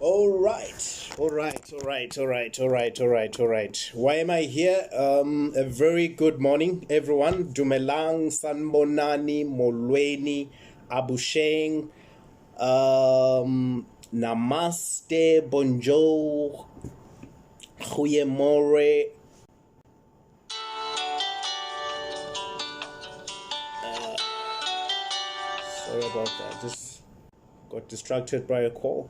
All right. Why am I here? A very good morning, everyone. Dumelang, Sanbonani, Molweni, Abusheng, Namaste, Bonjour, Huyemore. Sorry about that. Just got distracted by a call.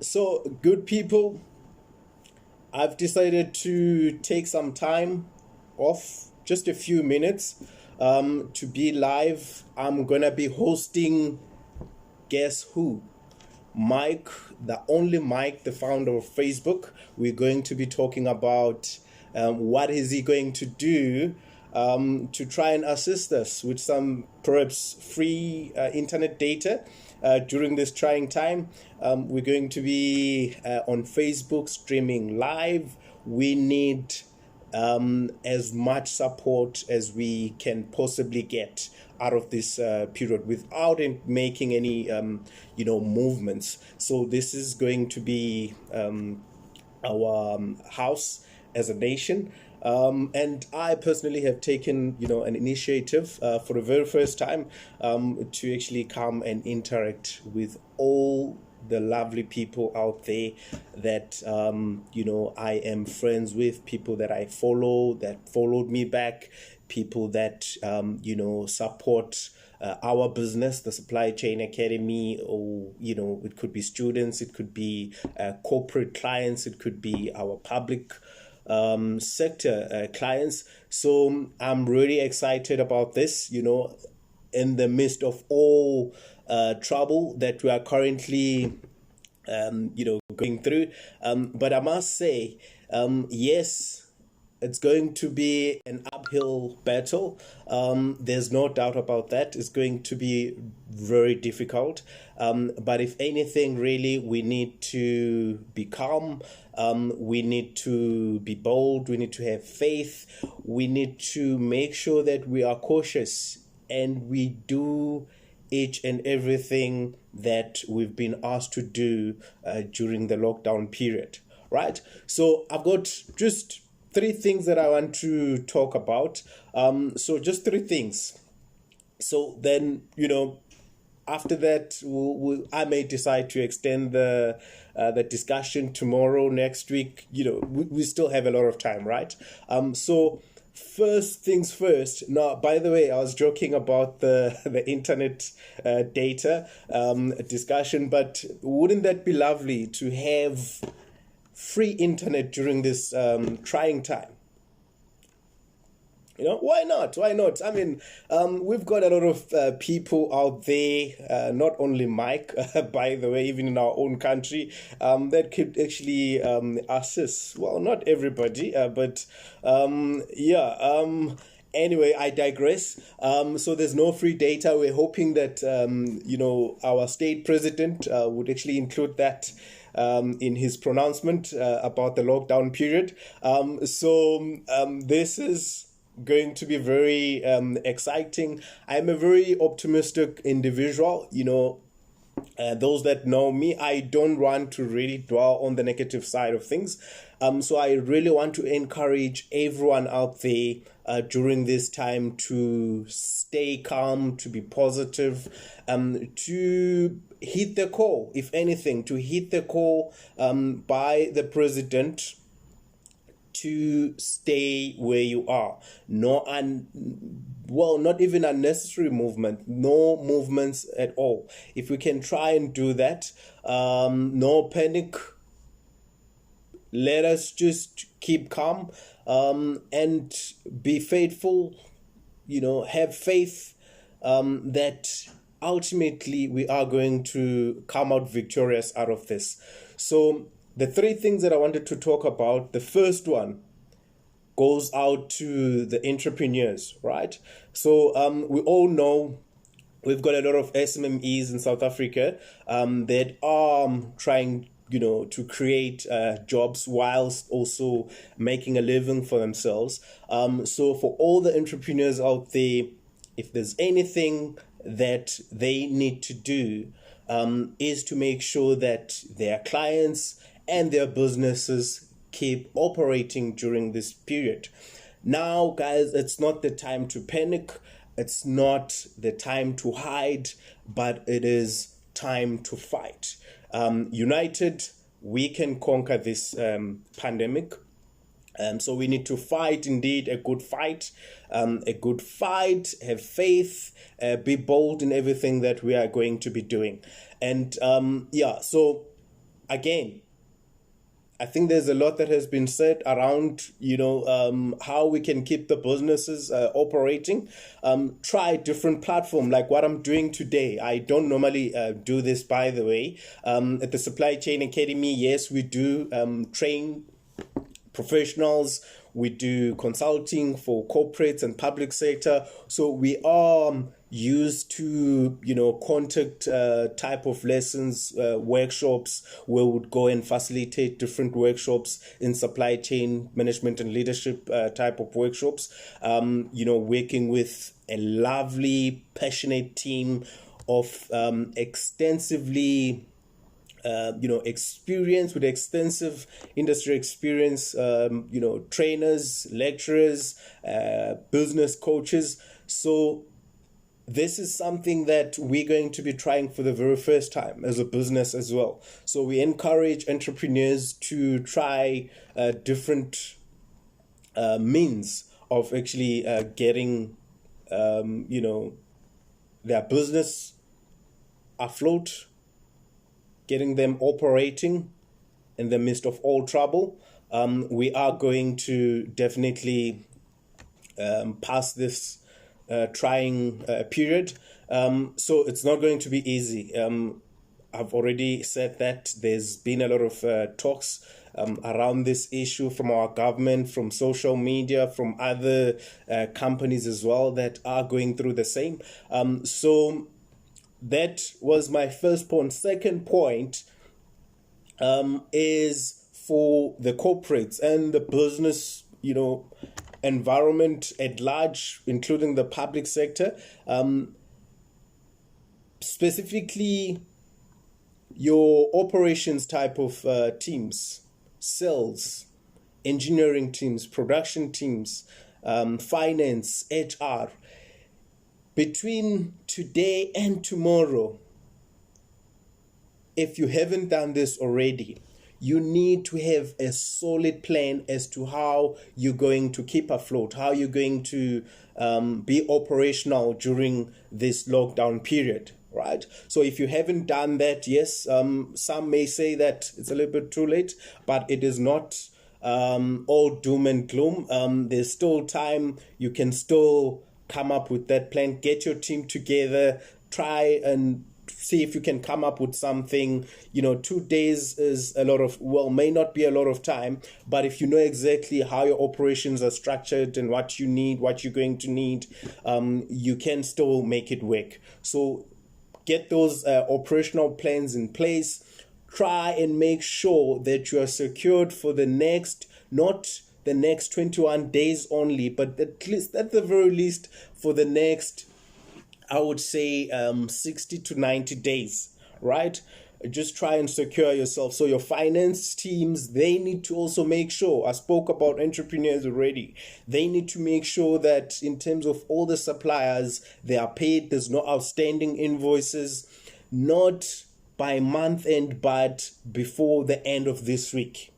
So, good people, I've decided to take some time off, just a few minutes, to be live. I'm gonna be hosting, guess who? Mike, the only Mike, the founder of Facebook. We're going to be talking about what is he going to do to try and assist us with some perhaps free internet data during this trying time. We're going to be on Facebook streaming live. We need as much support as we can possibly get out of this period without making any movements. So this is going to be our house as a nation. And I personally have taken, an initiative for the very first time to actually come and interact with all the lovely people out there that, I am friends with, people that I follow, that followed me back, people that, support our business, the Supply Chain Academy, or, it could be students, it could be corporate clients, it could be our public sector clients. So I'm really excited about this, in the midst of all trouble that we are currently going through. But I must say, yes, it's going to be an uphill battle. There's no doubt about that. It's going to be very difficult. But if anything, really, we need to be calm. We need to be bold. We need to have faith. We need to make sure that we are cautious and we do each and everything that we've been asked to do during the lockdown period, right? So I've got just three things that I want to talk about. So just three things. So then, after that, I may decide to extend the discussion tomorrow, next week. We still have a lot of time, right? So first things first. Now, by the way, I was joking about the internet data discussion, but wouldn't that be lovely to have free internet during this trying time? Why not? Why not? I mean, we've got a lot of people out there, not only Mike, by the way, even in our own country, that could actually assist. Well, not everybody, but anyway, I digress. So there's no free data. We're hoping that, our state president would actually include that in his pronouncement about the lockdown period. This is going to be very exciting. I'm a very optimistic individual. Those that know me, I don't want to really dwell on the negative side of things. So I really want to encourage everyone out there during this time to stay calm, to be positive, to hit the call, if anything, to hit the call by the president to stay where you are. Not even unnecessary movement, no movements at all. If we can try and do that, no panic. Let us just keep calm and be faithful, have faith that ultimately we are going to come out victorious out of this. So the three things that I wanted to talk about, the first one goes out to the entrepreneurs, right? So we all know we've got a lot of SMMEs in South Africa that are trying, to create jobs whilst also making a living for themselves. So for all the entrepreneurs out there, if there's anything that they need to do is to make sure that their clients and their businesses keep operating during this period. Now, guys, it's not the time to panic. It's not the time to hide, but it is time to fight. United, we can conquer this pandemic. So we need to fight indeed a good fight, have faith, be bold in everything that we are going to be doing. And so again, I think there's a lot that has been said around, how we can keep the businesses operating. Try a different platform like what I'm doing today. I don't normally do this, by the way. At the Supply Chain Academy, yes, we do train professionals. We do consulting for corporates and public sector. So we are used to, contact type of lessons, workshops, where we would go and facilitate different workshops in supply chain management and leadership type of workshops. Working with a lovely, passionate team of extensively experience, with extensive industry experience, trainers, lecturers, business coaches. So this is something that we're going to be trying for the very first time as a business as well. So we encourage entrepreneurs to try different means of actually getting, their business afloat, getting them operating in the midst of all trouble. We are going to definitely pass this trying period. So it's not going to be easy. I've already said that there's been a lot of talks around this issue from our government, from social media, from other companies as well that are going through the same. So that was my first point. Second point is for the corporates and the business, environment at large, including the public sector, specifically your operations type of teams, sales, engineering teams, production teams, finance, HR. Between today and tomorrow, if you haven't done this already, you need to have a solid plan as to how you're going to keep afloat, how you're going to be operational during this lockdown period, right? So if you haven't done that, yes, some may say that it's a little bit too late, but it is not all doom and gloom. There's still time. You can still come up with that plan, get your team together, try and see if you can come up with something. 2 days is may not be a lot of time, but if you know exactly how your operations are structured and what you need, what you're going to need, you can still make it work. So get those operational plans in place. Try and make sure that you are secured for the next, not the next 21 days only, but at the very least for the next, I would say 60 to 90 days, right? Just try and secure yourself. So your finance teams, they need to also make sure, I spoke about entrepreneurs already, they need to make sure that in terms of all the suppliers, they are paid, there's no outstanding invoices, not by month end, but before the end of this week,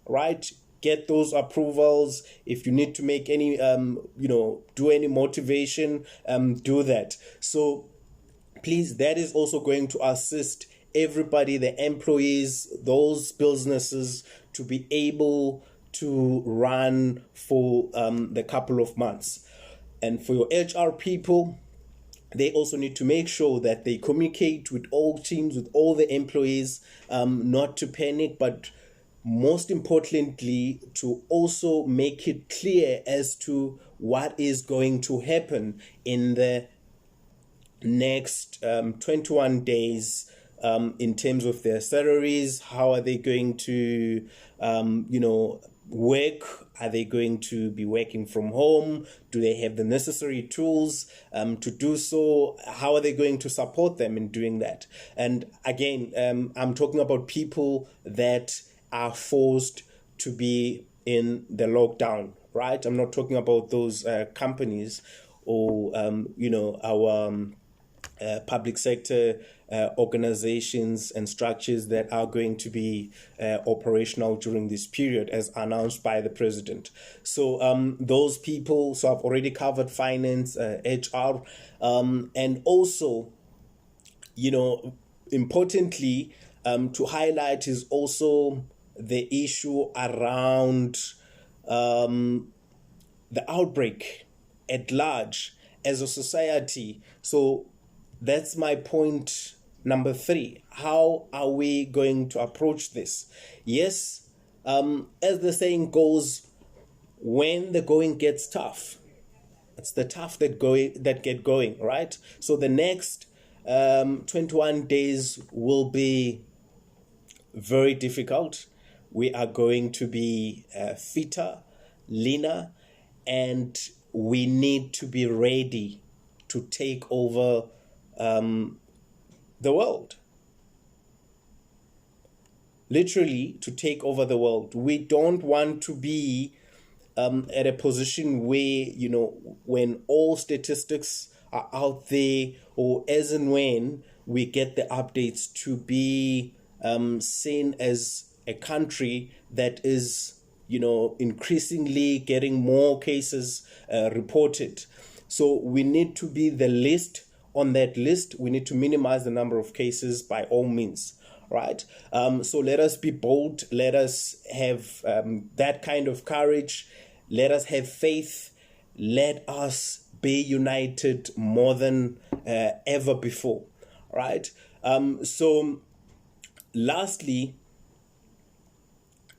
right? Get those approvals. If you need to make any, do any motivation, do that. So please, that is also going to assist everybody, the employees, those businesses, to be able to run for the couple of months. And for your HR people, they also need to make sure that they communicate with all teams, with all the employees, not to panic, but most importantly, to also make it clear as to what is going to happen in the next 21 days in terms of their salaries. How are they going to, work? Are they going to be working from home? Do they have the necessary tools to do so? How are they going to support them in doing that? And again, I'm talking about people that are forced to be in the lockdown, right? I'm not talking about those companies or, our public sector organizations and structures that are going to be operational during this period as announced by the president. So those people, so I've already covered finance, HR, and also, importantly, to highlight is also the issue around the outbreak at large as a society. So that's my point number 3. How are we going to approach this? Yes, as the saying goes, when the going gets tough, it's the tough that get going, right? So the next 21 days will be very difficult. We are going to be fitter, leaner, and we need to be ready to take over the world. Literally, to take over the world. We don't want to be at a position where, when all statistics are out there, or as and when we get the updates, to be seen as a country that is, increasingly getting more cases reported. So we need to be the least on that list. We need to minimize the number of cases by all means, right? So let us be bold. Let us have that kind of courage. Let us have faith. Let us be united more than ever before, right? So lastly,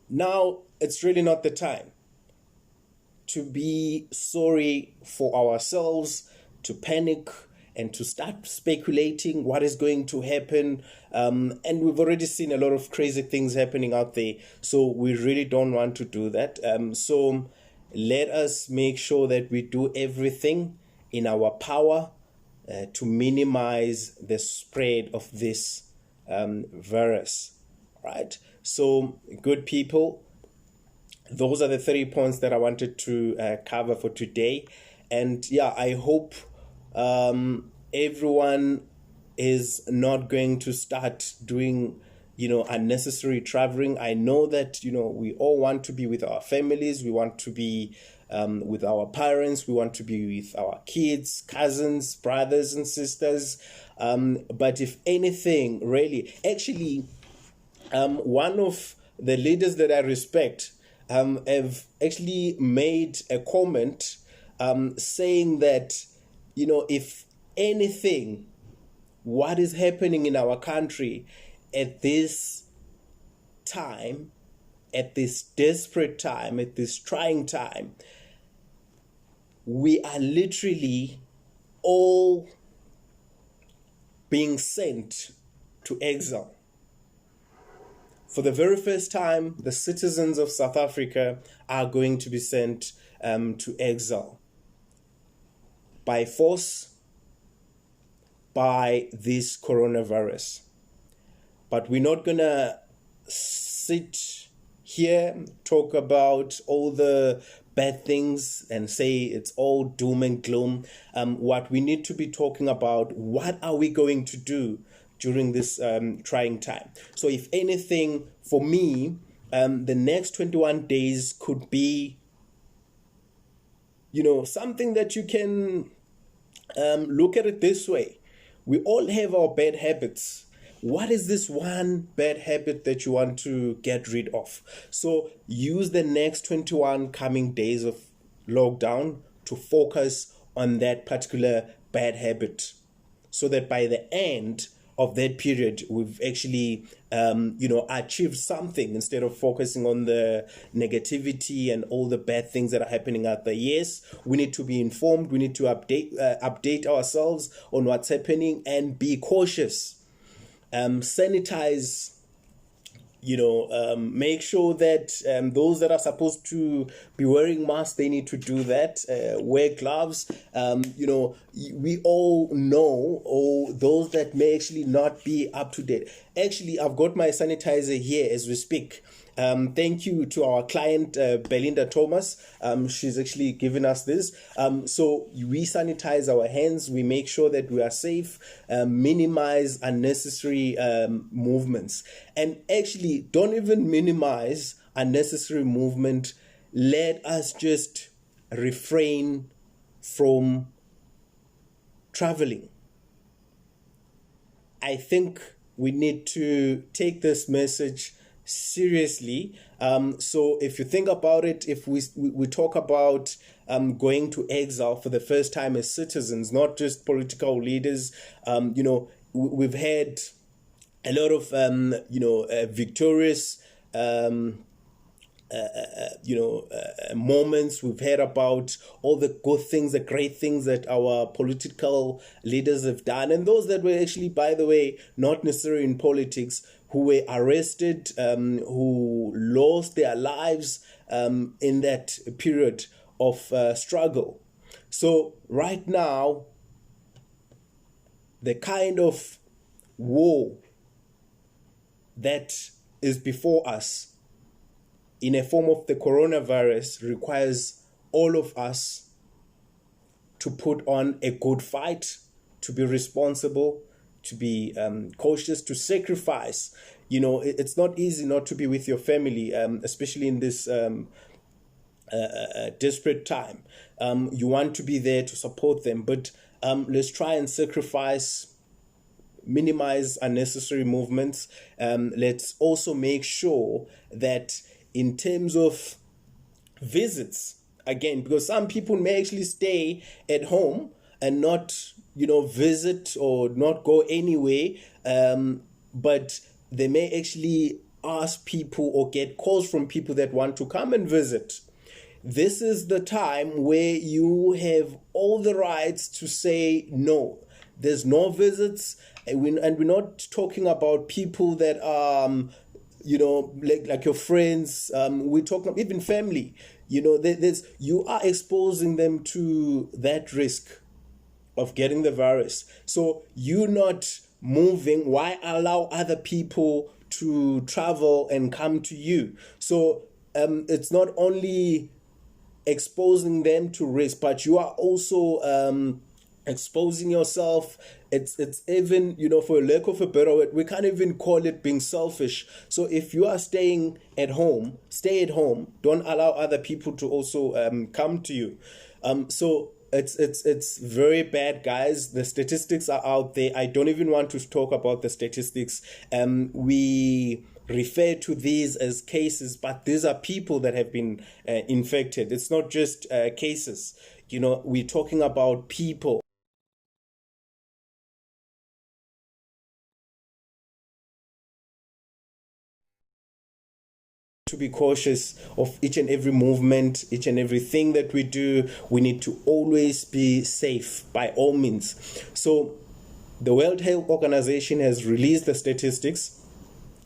now it's really not the time to be sorry for ourselves, to panic, and to start speculating what is going to happen. And we've already seen a lot of crazy things happening out there. So we really don't want to do that. So let us make sure that we do everything in our power to minimize the spread of this virus, right? So, good people, those are the 3 points that I wanted to cover for today. And yeah, I hope everyone is not going to start doing, unnecessary traveling. I know that, we all want to be with our families. We want to be with our parents. We want to be with our kids, cousins, brothers and sisters. But if anything, really, actually, one of the leaders that I respect have actually made a comment saying that, if anything, what is happening in our country at this time, at this desperate time, at this trying time, we are literally all being sent to exile. For the very first time, the citizens of South Africa are going to be sent to exile by force, by this coronavirus. But we're not going to sit here, talk about all the bad things and say it's all doom and gloom. What we need to be talking about, what are we going to do during this trying time? So if anything, for me, the next 21 days could be, something that you can look at it this way. We all have our bad habits. What is this one bad habit that you want to get rid of? So use the next 21 coming days of lockdown to focus on that particular bad habit, so that by the end of that period, we've actually, achieved something instead of focusing on the negativity and all the bad things that are happening out there. Yes, we need to be informed. We need to update ourselves on what's happening and be cautious. Sanitize make sure that those that are supposed to be wearing masks, they need to do that. Wear gloves. We all know, or those that may actually not be up to date. Actually, I've got my sanitizer here as we speak. Thank you to our client, Belinda Thomas. She's actually given us this. So we sanitize our hands. We make sure that we are safe, minimize unnecessary movements. And actually, don't even minimize unnecessary movement. Let us just refrain from traveling. I think we need to take this message seriously. So if you think about it, if we talk about going to exile for the first time as citizens, not just political leaders, we've had a lot of victorious moments. We've heard about all the good things, the great things that our political leaders have done, and those that were actually, by the way, not necessarily in politics, who were arrested, who lost their lives in that period of struggle. So right now, the kind of war that is before us in a form of the coronavirus requires all of us to put on a good fight, to be responsible, to be cautious, to sacrifice. It's not easy not to be with your family, especially in this desperate time. You want to be there to support them, but let's try and sacrifice, minimize unnecessary movements. Let's also make sure that in terms of visits, again, because some people may actually stay at home and not visit or not go anywhere, but they may actually ask people or get calls from people that want to come and visit. This is the time where you have all the rights to say no. There's no visits, and we're not talking about people that are like your friends. We're talking even family. You are exposing them to that risk of getting the virus. So you're not moving. Why allow other people to travel and come to you? So it's not only exposing them to risk, but you are also exposing yourself. It's even, for lack of a better word, we can't even call it being selfish. So if you are staying at home, stay at home. Don't allow other people to also come to you. So it's very bad, guys. The statistics are out there. I don't even want to talk about the statistics. We refer to these as cases, but these are people that have been infected. It's not just cases. We're talking about people. To be cautious of each and every movement, each and everything that we do. We need to always be safe by all means. So the World Health Organization has released the statistics,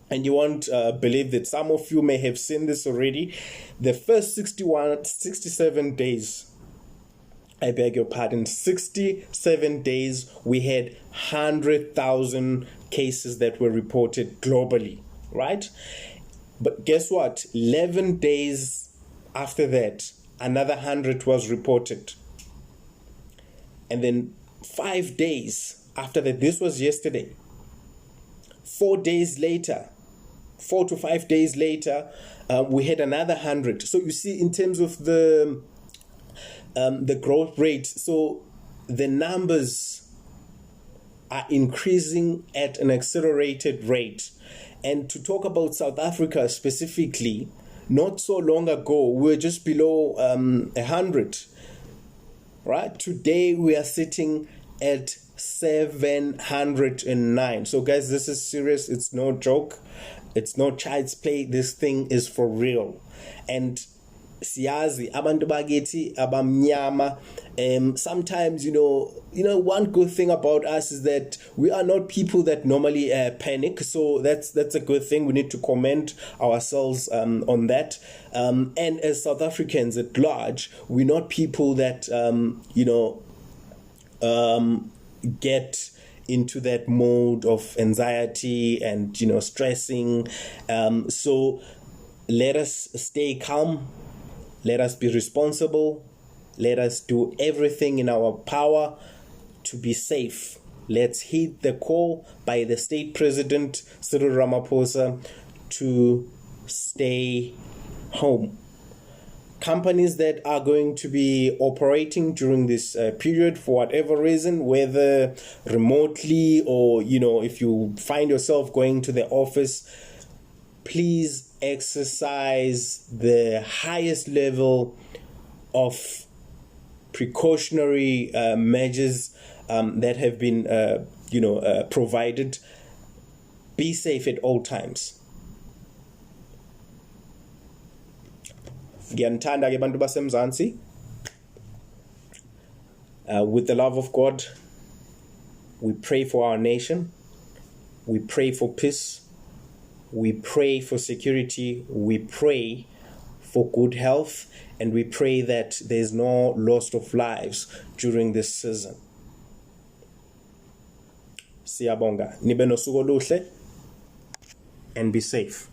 and you won't believe that some of you may have seen this already. The first 67 days, I beg your pardon, 67 days, we had 100,000 cases that were reported globally, right? But guess what? 11 days after that, another 100 was reported. And then 5 days after that, this was yesterday, 4 days later, 4 to 5 days later, we had another 100. So you see, in terms of the growth rate, so the numbers are increasing at an accelerated rate. And to talk about South Africa specifically, not so long ago, we were just below 100. Right? Today, we are sitting at 709. So, guys, this is serious. It's no joke. It's no child's play. This thing is for real. And siyazi abantu bakithi abamnyama. Sometimes, one good thing about us is that we are not people that normally panic. So that's a good thing. We need to commend ourselves on that. And as South Africans at large, we're not people that get into that mode of anxiety and stressing. So let us stay calm. Let us be responsible. Let us do everything in our power to be safe. Let's heed the call by the state president, Cyril Ramaphosa, to stay home. Companies that are going to be operating during this period for whatever reason, whether remotely or, if you find yourself going to the office, please exercise the highest level of precautionary measures that have been provided. Be safe at all times. Ngiyanithanda ke bantu baseMzansi. With the love of God, we pray for our nation. We pray for peace. We pray for security. We pray for good health, and we pray that there's no loss of lives during this season. Siyabonga. Nibe nosuku oluhle and be safe.